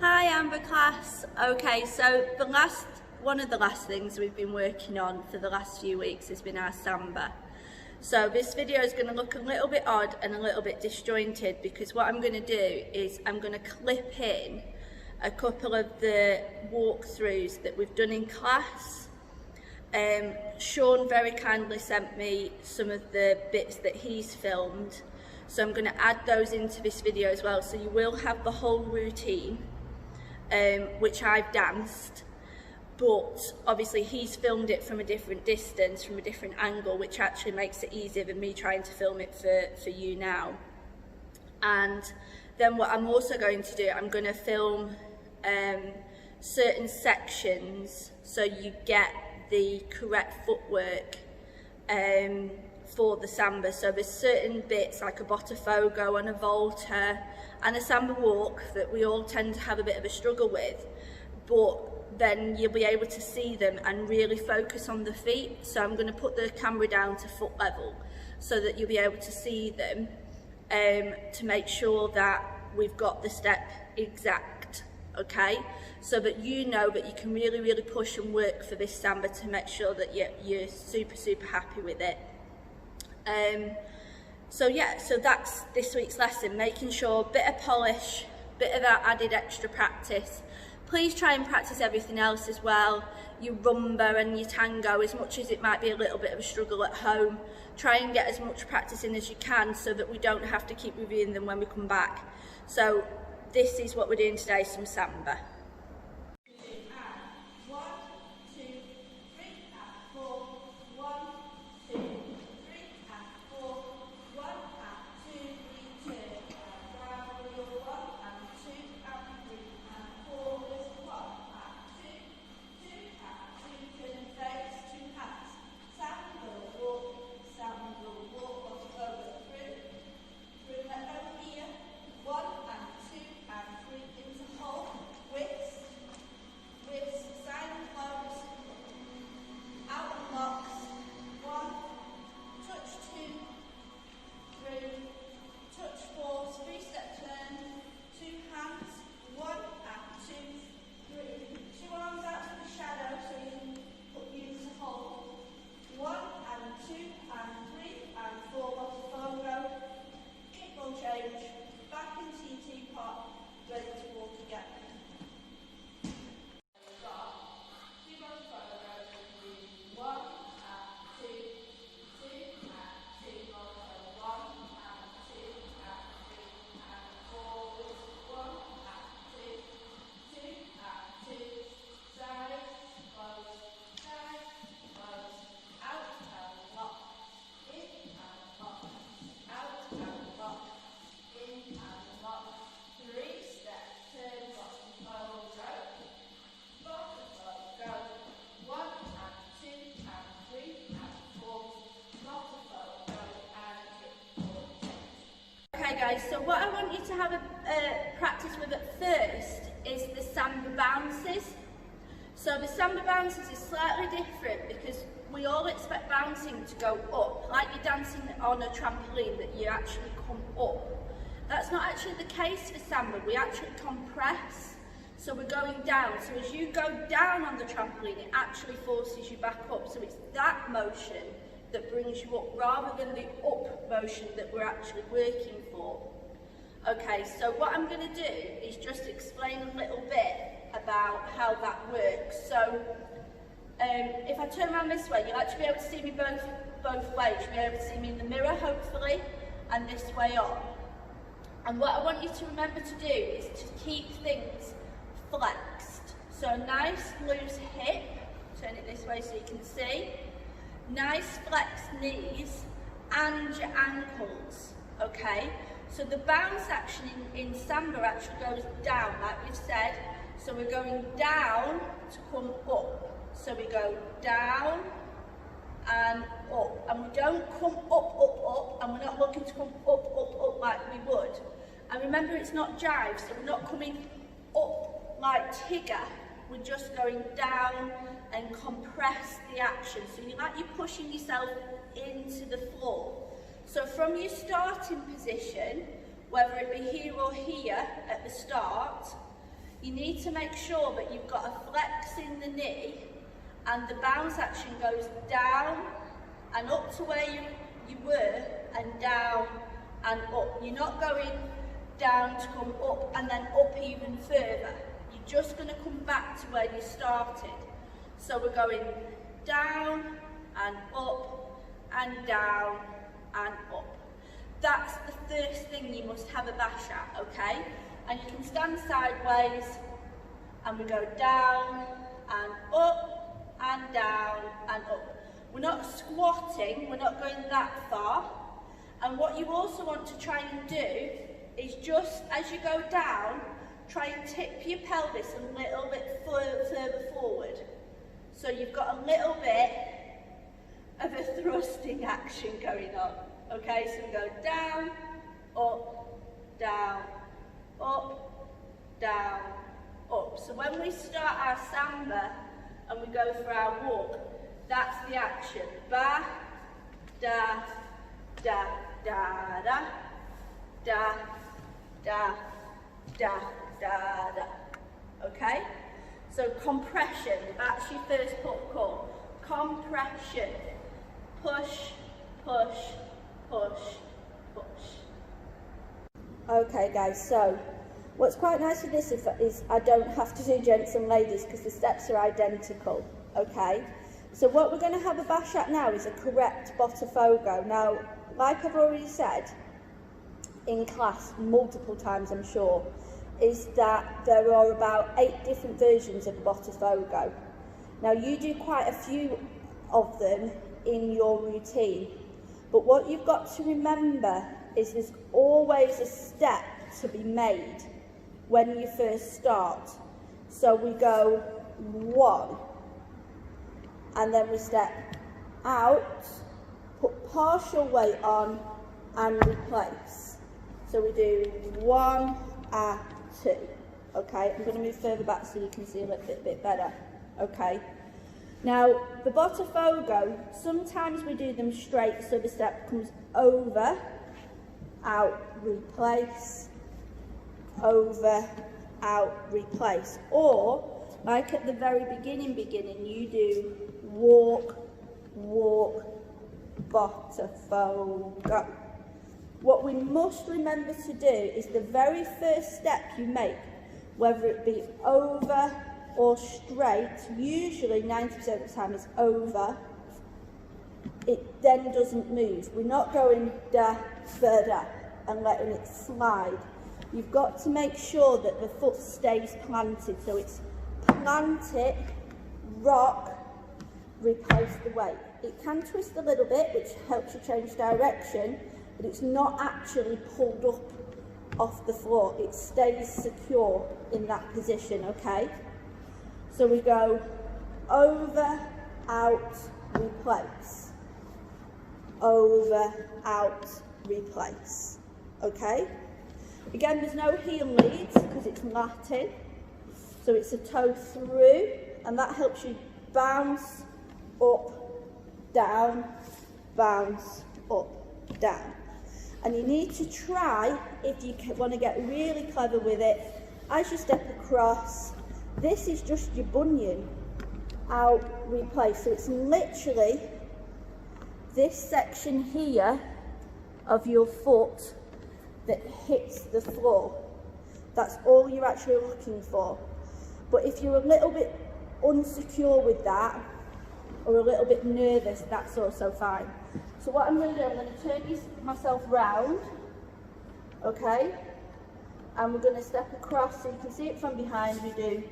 Hi Amber class. Okay, so one of the last things we've been working on for the last few weeks has been our Samba. So this video is going to look a little bit odd and a little bit disjointed because what I'm going to do is I'm going to clip in a couple of the walkthroughs that we've done in class. Sean very kindly sent me some of the bits that he's filmed, so I'm going to add those into this video as well, so you will have the whole routine, which I've danced, but obviously he's filmed it from a different distance, from a different angle, which actually makes it easier than me trying to film it for you now. And then what I'm also going to do, I'm going to film certain sections so you get the correct footwork for the Samba. So there's certain bits like a botafogo and a volta and a Samba walk that we all tend to have a bit of a struggle with, but then you'll be able to see them and really focus on the feet. So I'm going to put the camera down to foot level so that you'll be able to see them, to make sure that we've got the step exact, okay? So that you know that you can really push and work for this Samba to make sure that you're super happy with it. So yeah, so that's this week's lesson, making sure bit of polish, bit of that added extra practice. Please try and practice everything else as well, your rumba and your tango, as much as it might be a little bit of a struggle at home. Try and get as much practice in as you can so that we don't have to keep reviewing them when we come back. So this is what we're doing today, some Samba. Okay guys, so what I want you to have a practice with at first is the Samba bounces. So the Samba bounces is slightly different because we all expect bouncing to go up, like you're dancing on a trampoline, that you actually come up. That's not actually the case for Samba, we actually compress. So we're going down, so as you go down on the trampoline, it actually forces you back up. So it's that motion that brings you up rather than the up motion that we're actually working for. Okay, so what I'm going to do is just explain a little bit about how that works. So if I turn around this way, you'll actually be able to see me both ways. You'll be able to see me in the mirror, hopefully, and this way on. And what I want you to remember to do is to keep things flexed. So nice loose hip, turn it this way so you can see. Nice flexed knees and your ankles, okay? So the bounce action in Samba actually goes down, like we've said. So we're going down to come up. So we go down and up. And we don't come up, and we're not looking to come up like we would. And remember, it's not jive, so we're not coming up like Tigger. We're just going down and compress the action. So you're pushing yourself into the floor. So from your starting position, whether it be here or here at the start, you need to make sure that you've got a flex in the knee and the bounce action goes down and up to where you were and down and up. You're not going down to come up and then up even further. You're just going to come back to where you started. So we're going down and up and down and up. That's the first thing you must have a bash at, okay? And you can stand sideways and we go down and up and down and up. We're not squatting, we're not going that far. And what you also want to try and do is just as you go down, try and tip your pelvis a little bit further forward. So you've got a little bit of a thrusting action going on. Okay, so we go down, up, down, up, down, up. So when we start our samba and we go for our walk, that's the action. Ba, da, da, da, da, da, da, da, da, da. Okay? So compression, that's your first call. Compression. Push, push, push, push. Okay guys, so what's quite nice with this is I don't have to do gents and ladies because the steps are identical, okay? So what we're going to have a bash at now is a correct botafogo. Now, like I've already said in class multiple times I'm sure, is that there are about 8 different versions of botafogo. Now you do quite a few of them in your routine, but what you've got to remember is there's always a step to be made when you first start. So we go 1 and then we step out, put partial weight on and replace. So we do 1 and 2. Okay, I'm going to move further back so you can see a little bit better. Okay. Now, the botafogo, sometimes we do them straight, so the step comes over, out, replace, over, out, replace. Or, like at the very beginning, you do walk, walk, botafogo. What we must remember to do is the very first step you make, whether it be over or straight, usually 90% of the time it's over, it then doesn't move. We're not going da, da, and letting it slide. You've got to make sure that the foot stays planted. So it's plant it, rock, replace the weight. It can twist a little bit, which helps you change direction, but it's not actually pulled up off the floor. It stays secure in that position, okay? So we go over, out, replace. Over, out, replace. Okay? Again, there's no heel leads because it's Latin. So it's a toe through, and that helps you bounce up, down, bounce up, down. And you need to try, if you want to get really clever with it, as you step across, this is just your bunion, out, replace. So it's literally this section here of your foot that hits the floor. That's all you're actually looking for. But if you're a little bit unsecure with that, or a little bit nervous, that's also fine. So what I'm going to do, I'm going to turn myself round, okay? And we're going to step across so you can see it from behind. We do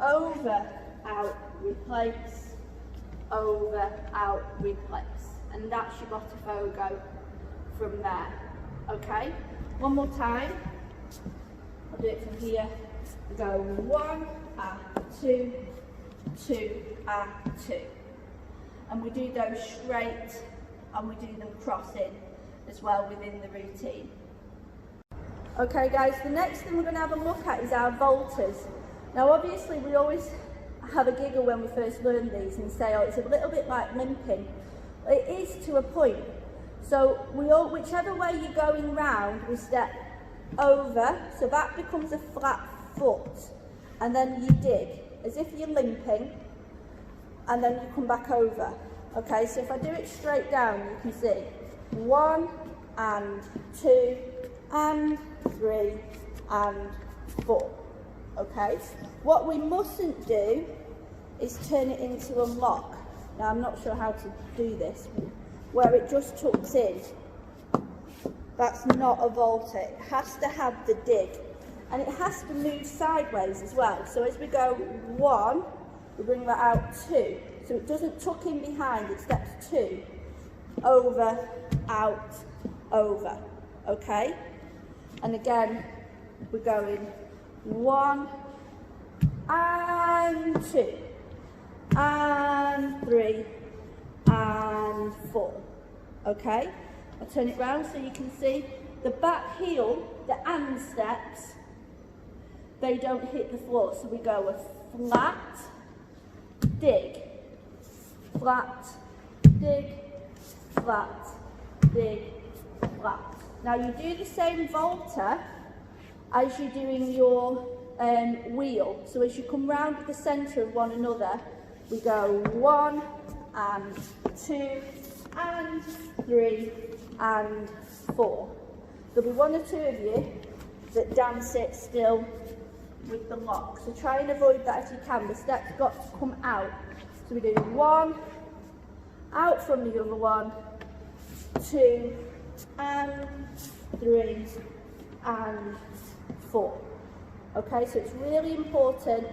over, out, replace, over, out, replace. And that's your botafogo from there, okay? One more time. I'll do it from here. Go 1, 2, 2, 2. And we do those straight and we do them crossing as well within the routine. Okay guys, the next thing we're going to have a look at is our voltas. Now obviously we always have a giggle when we first learn these and say, oh, it's a little bit like limping. It is to a point. So whichever way you're going round, we step over, so that becomes a flat foot. and then you dig, as if you're limping, and then you come back over. Okay, so if I do it straight down, you can see 1 and 2 and 3 and 4. Okay, what we mustn't do is turn it into a lock. Now I'm not sure how to do this, where it just tucks in. That's not a vaulter. It has to have the dig, and it has to move sideways as well. So as we go 1, we bring that out 2. So it doesn't tuck in behind, it steps 2, over, out, over, okay? And again, we're going 1 and 2 and 3 and 4, okay? I'll turn it round so you can see the back heel, the and steps, they don't hit the floor. So we go a flat, dig, flat, dig, flat, dig, flat. Now you do the same vaulter as you're doing your wheel. So as you come round the centre of one another, we go 1 and 2 and 3 and 4. There'll be 1 or 2 of you that dance it still with the lock. So try and avoid that if you can. The steps got to come out. So we do 1, out from the other one, 2 and 3 and 4. Okay, so it's really important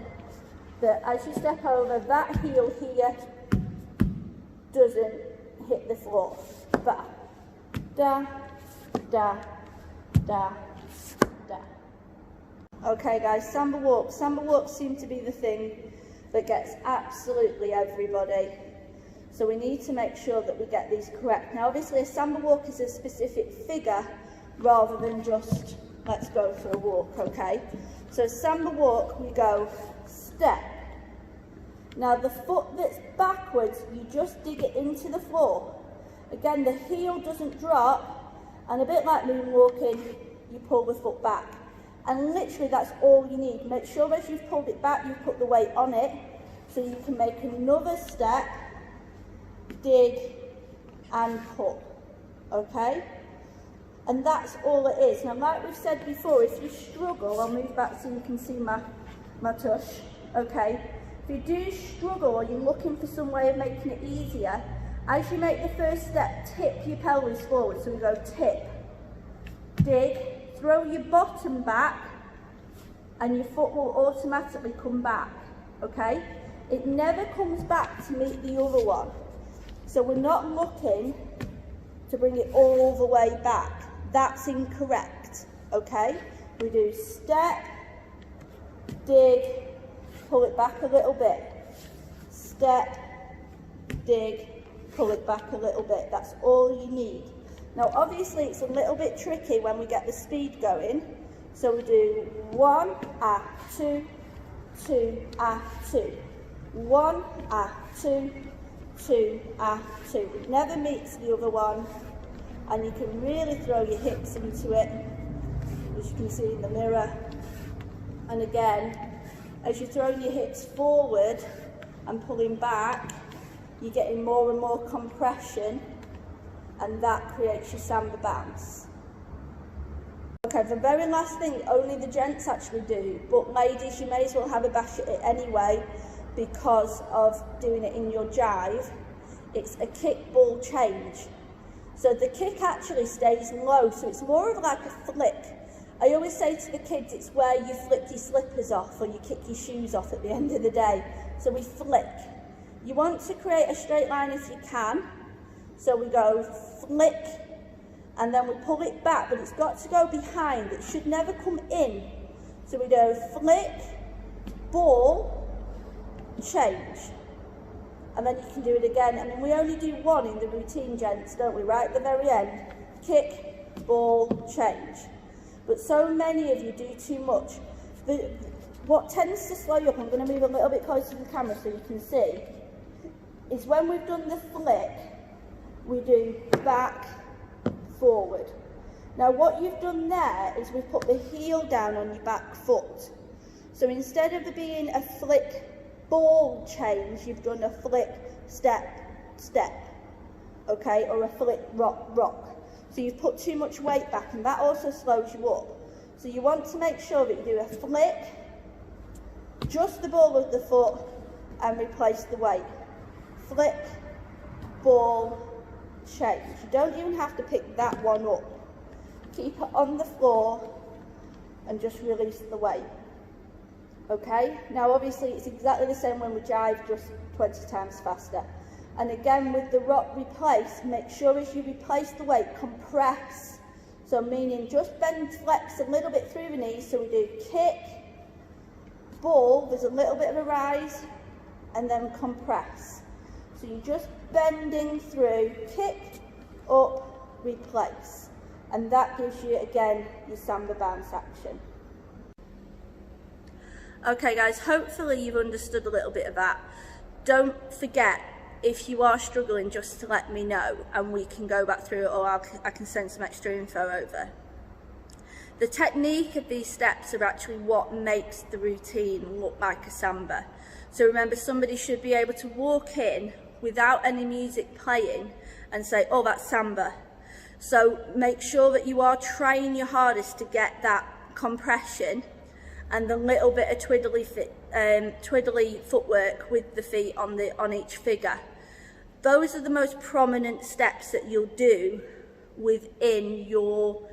that as you step over, that heel here doesn't hit the floor. Ba, da, da, da, da. Okay guys, Samba walks. Samba walks seem to be the thing that gets absolutely everybody. So we need to make sure that we get these correct. Now obviously a Samba walk is a specific figure rather than just let's go for a walk, okay? So Samba walk, we go step. Now the foot that's backwards, you just dig it into the floor. Again, the heel doesn't drop, and a bit like moonwalking, you pull the foot back. And literally that's all you need. Make sure as you've pulled it back, you put the weight on it, so you can make another step, dig, and pull, okay? And that's all it is. Now, like we've said before, if you struggle, I'll move back so you can see my tush, okay? If you do struggle or you're looking for some way of making it easier, as you make the first step, tip your pelvis forward. So we go tip, dig, throw your bottom back, and your foot will automatically come back, okay? It never comes back to meet the other one. So we're not looking to bring it all the way back. That's incorrect, okay? We do step, dig, pull it back a little bit. Step, dig, pull it back a little bit. That's all you need. Now obviously it's a little bit tricky when we get the speed going. So we do 1, 2, 2, 2. 1, 2, 2, 2. It never meets the other one. And you can really throw your hips into it, as you can see in the mirror. And again, as you're throwing your hips forward and pulling back, you're getting more and more compression, and that creates your Samba bounce. Okay, the very last thing, only the gents actually do, but ladies, you may as well have a bash at it anyway because of doing it in your jive. It's a kick ball change. So the kick actually stays low, so it's more of like a flick. I always say to the kids, it's where you flick your slippers off or you kick your shoes off at the end of the day. So we flick. You want to create a straight line if you can. So we go flick, and then we pull it back, but it's got to go behind. It should never come in. So we go flick, ball, change. And then you can do it again. I mean, we only do one in the routine, gents, don't we? Right at the very end. Kick, ball, change. But so many of you do too much. What tends to slow you up, I'm going to move a little bit closer to the camera so you can see, is when we've done the flick, we do back, forward. Now what you've done there is we've put the heel down on your back foot. So instead of there being a flick ball change, you've done a flick step, step, okay, or a flick rock, rock. So you've put too much weight back, and that also slows you up. So you want to make sure that you do a flick, just the ball of the foot, and replace the weight. Flick, ball, change. You don't even have to pick that one up. Keep it on the floor and just release the weight. Okay, now obviously it's exactly the same when we jive, just 20 times faster. And again with the rock replace, make sure as you replace the weight, compress. So meaning just bend, flex a little bit through the knees. So we do kick, ball, there's a little bit of a rise, and then compress. So you're just bending through, kick, up, replace. And that gives you, again, your samba bounce action. Okay guys, hopefully you've understood a little bit of that. Don't forget, if you are struggling, just to let me know and we can go back through it, or I can send some extra info over. The technique of these steps are actually what makes the routine look like a samba. So remember, somebody should be able to walk in without any music playing and say, oh, that's samba. So make sure that you are trying your hardest to get that compression and the little bit of twiddly footwork with the feet on each figure. Those are the most prominent steps that you'll do within your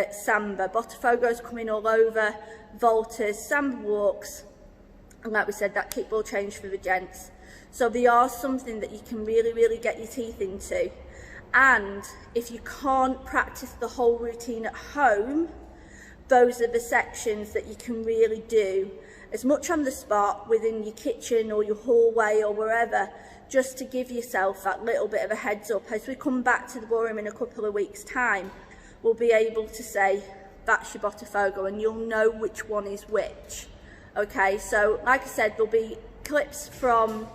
samba. Botafogos coming all over, voltas, samba walks, and like we said, that kickball change for the gents. So they are something that you can really get your teeth into. And if you can't practice the whole routine at home, those are the sections that you can really do as much on the spot within your kitchen or your hallway or wherever, just to give yourself that little bit of a heads up. As we come back to the ballroom in a couple of weeks' time, we'll be able to say, that's your Botafogo, and you'll know which one is which. Okay, so like I said, there'll be clips from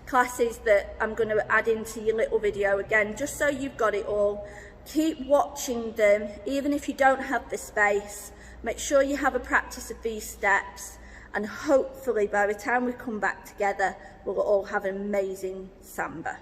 classes that I'm going to add into your little video again, just so you've got it all. Keep watching them, even if you don't have the space. Make sure you have a practice of these steps, and hopefully by the time we come back together, we'll all have an amazing samba.